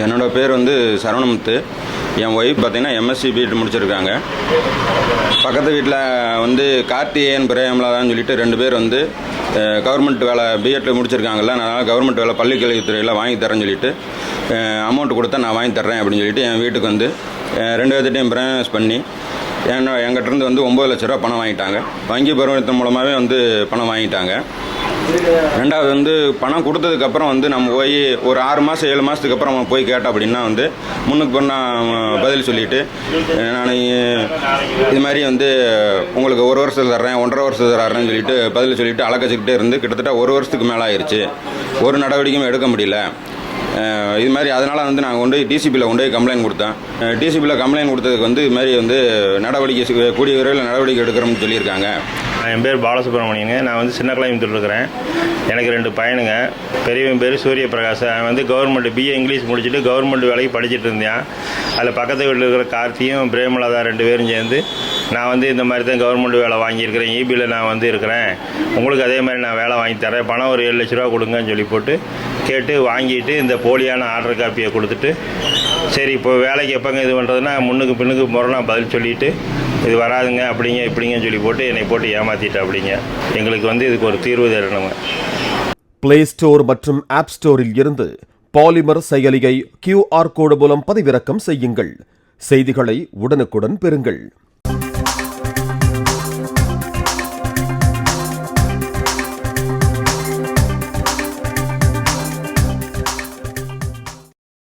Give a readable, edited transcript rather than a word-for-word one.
என்னோடய பேர் வந்து சரவணமுத்து. என் ஒய்ஃப் பார்த்தீங்கன்னா எம்எஸ்சி பிஎட் முடிச்சிருக்காங்க. பக்கத்து வீட்டில் வந்து கார்த்திகேயன் பிரேமலாதான்னு சொல்லிட்டு 2 பேர் வந்து கவர்மெண்ட் வேலை பிஎட்டில் முடிச்சிருக்காங்கல்ல, அதனால் கவர்மெண்ட் வேலை பள்ளிக்கல்வித்துறையில் வாங்கி தரேன்னு சொல்லிட்டு அமௌண்ட் கொடுத்தா நான் வாங்கி தர்றேன் அப்படின்னு சொல்லிட்டு என் வீட்டுக்கு வந்து 2 பேர்த்திட்டையும் பிரேஸ் பண்ணி என்கிட்டருந்து வந்து 9 லட்ச ரூபா பணம் வாங்கிட்டாங்க. வங்கி பரிவர்த்தனை மூலமாகவே வந்து பணம் வாங்கிட்டாங்க. ரெண்டாவது வந்து பணம் கொடுத்ததுக்கப்புறம் வந்து நம்ம போய் ஒரு 6 மாதம் 7 மாதத்துக்கு அப்புறம் நம்ம போய் கேட்டோம் அப்படின்னா வந்து முன்னுக்கு பண்ணால் பதில் சொல்லிவிட்டு நான் இது மாதிரி வந்து உங்களுக்கு 1 வருஷத்தில் தர்றேன் 1.5 வருஷத்தில் தர்றேன்னு சொல்லிட்டு பதில் சொல்லிவிட்டு அலக்கச்சிக்கிட்டே இருந்து கிட்டத்தட்ட 1 வருஷத்துக்கு மேலே ஆயிடுச்சு. ஒரு நடவடிக்கையும் எடுக்க முடியல. இது மாதிரி அதனால் வந்து நாங்கள் கொண்டு டிசிபியில் கொண்டு போய் கம்ப்ளைண்ட் கொடுத்தேன். டிசிபியில் கம்ப்ளைண்ட் கொடுத்ததுக்கு வந்து இது மாதிரி வந்து நடவடிக்கை கூடிய விரைவில் நடவடிக்கை எடுக்கிறோம்னு சொல்லியிருக்காங்க. என் பேர் பாலசுப்ரமணியங்க. நான் வந்து சின்ன கிளையம்புத்தூர் இருக்கிறேன். எனக்கு 2 பையனுங்க. பெரியவன் பேர் சூரிய பிரகாஷ். அவன் வந்து கவர்மெண்ட் பிஏ இங்கிலீஷ் முடிச்சுட்டு கவர்மெண்ட் வேலைக்கு படிச்சுட்டு இருந்தேன். அதில் பக்கத்து வீட்டில் இருக்கிற கார்த்தியும் பிரேமலதா 2 பேரும் சேர்ந்து நான் வந்து இந்த மாதிரி தான் கவர்மெண்ட் வேலை வாங்கியிருக்கிறேன், இபியில் நான் வந்து இருக்கிறேன், உங்களுக்கு அதே மாதிரி நான் வேலை வாங்கி தரேன், பணம் ஒரு 7 லட்ச ரூபா கொடுங்கன்னு சொல்லி போட்டு கேட்டு வாங்கிட்டு இந்த போலியான ஆர்டர் காப்பியை கொடுத்துட்டு சரி இப்போ வேலைக்கு எப்போங்க இது பண்ணுறதுன்னா முன்னுக்கு பின்னுக்கு முரணா பதில் சொல்லிவிட்டு இது வராதுங்க அப்படிங்க இப்படிங்கன்னு சொல்லி போட்டு என்னை போட்டு ஏமாற்றிட்டு அப்படிங்க. எங்களுக்கு வந்து இதுக்கு ஒரு தீர்வு தரணுங்க. பிளே ஸ்டோர் மற்றும் ஆப் ஸ்டோரில் இருந்து பாலிமர் செயலியை QR கோடு மூலம் பதிவிறக்கம் செய்யுங்கள். செய்திகளை உடனுக்குடன் பெறுங்கள்.